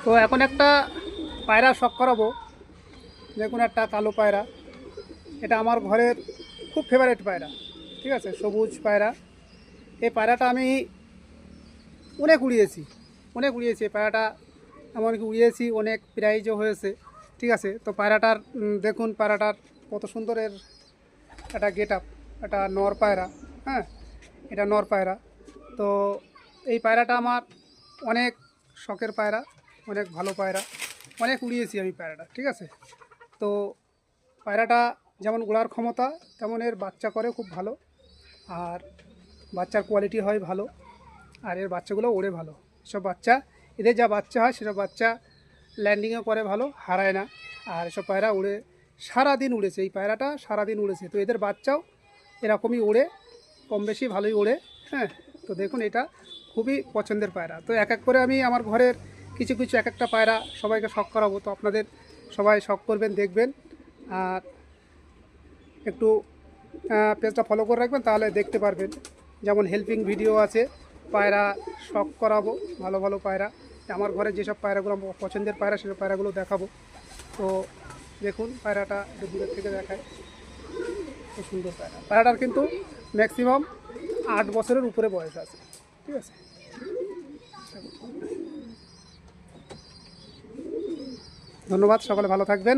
তো এখন একটা পায়রা শখ করাবো। দেখুন একটা কালো পায়রা, এটা আমার ঘরের খুব ফেভারিট পায়রা, ঠিক আছে, সবুজ পায়রা। এই পায়রাটা আমি অনেক উড়িয়েছি এই পায়রাটা, এমনকি উড়িয়েছি, অনেক প্রাইজও হয়েছে, ঠিক আছে। তো পায়রাটার দেখুন পায়রাটার কত সুন্দরের একটা গেট আপ, একটা নর পায়রা, হ্যাঁ, এটা নর পায়রা। তো এই পায়রাটা আমার অনেক শখের পায়রা, অনেক ভালো পায়রা, অনেক উড়িয়েছি আমি পায়রাটা, ঠিক আছে। তো পায়রাটা যেমন উড়ার ক্ষমতা তেমন এর বাচ্চা করে খুব ভালো, আর বাচ্চার কোয়ালিটি হয় ভালো, আর এর বাচ্চাগুলো ওড়ে ভালো। এসব বাচ্চা, এদের যা বাচ্চা হয় সেসব বাচ্চা ল্যান্ডিংও করে ভালো, হারায় না। আর এসব পায়রা উড়ে সারাদিন উড়েছে, এই পায়রাটা সারাদিন উড়েছে। তো এদের বাচ্চাও এরকমই ওড়ে, কম বেশি ভালোই ওড়ে, হ্যাঁ। তো দেখুন এটা খুবই পছন্দের পায়রা। তো এক এক করে আমি আমার ঘরের কিছু কিছু এক একটা পায়রা সবাইকে শখ করাবো। তো আপনাদের সবাই শখ করবেন, দেখবেন, আর একটু পেজটা ফলো করে রাখবেন, তাহলে দেখতে পারবেন। যেমন হেল্পিং ভিডিও আছে, পায়রা শখ করাবো, ভালো ভালো পায়রা। আমার ঘরে যেসব পায়রাগুলো আমার পছন্দের পায়রা সেসব পায়রাগুলো দেখাবো। তো দেখুন পায়রাটা একটু দূরের থেকে দেখায়, খুব সুন্দর পায়রা। পায়রাটার কিন্তু ম্যাক্সিমাম 8 বছরের উপরে বয়স আছে, ঠিক আছে। ধন্যবাদ, সকলে ভালো থাকবেন।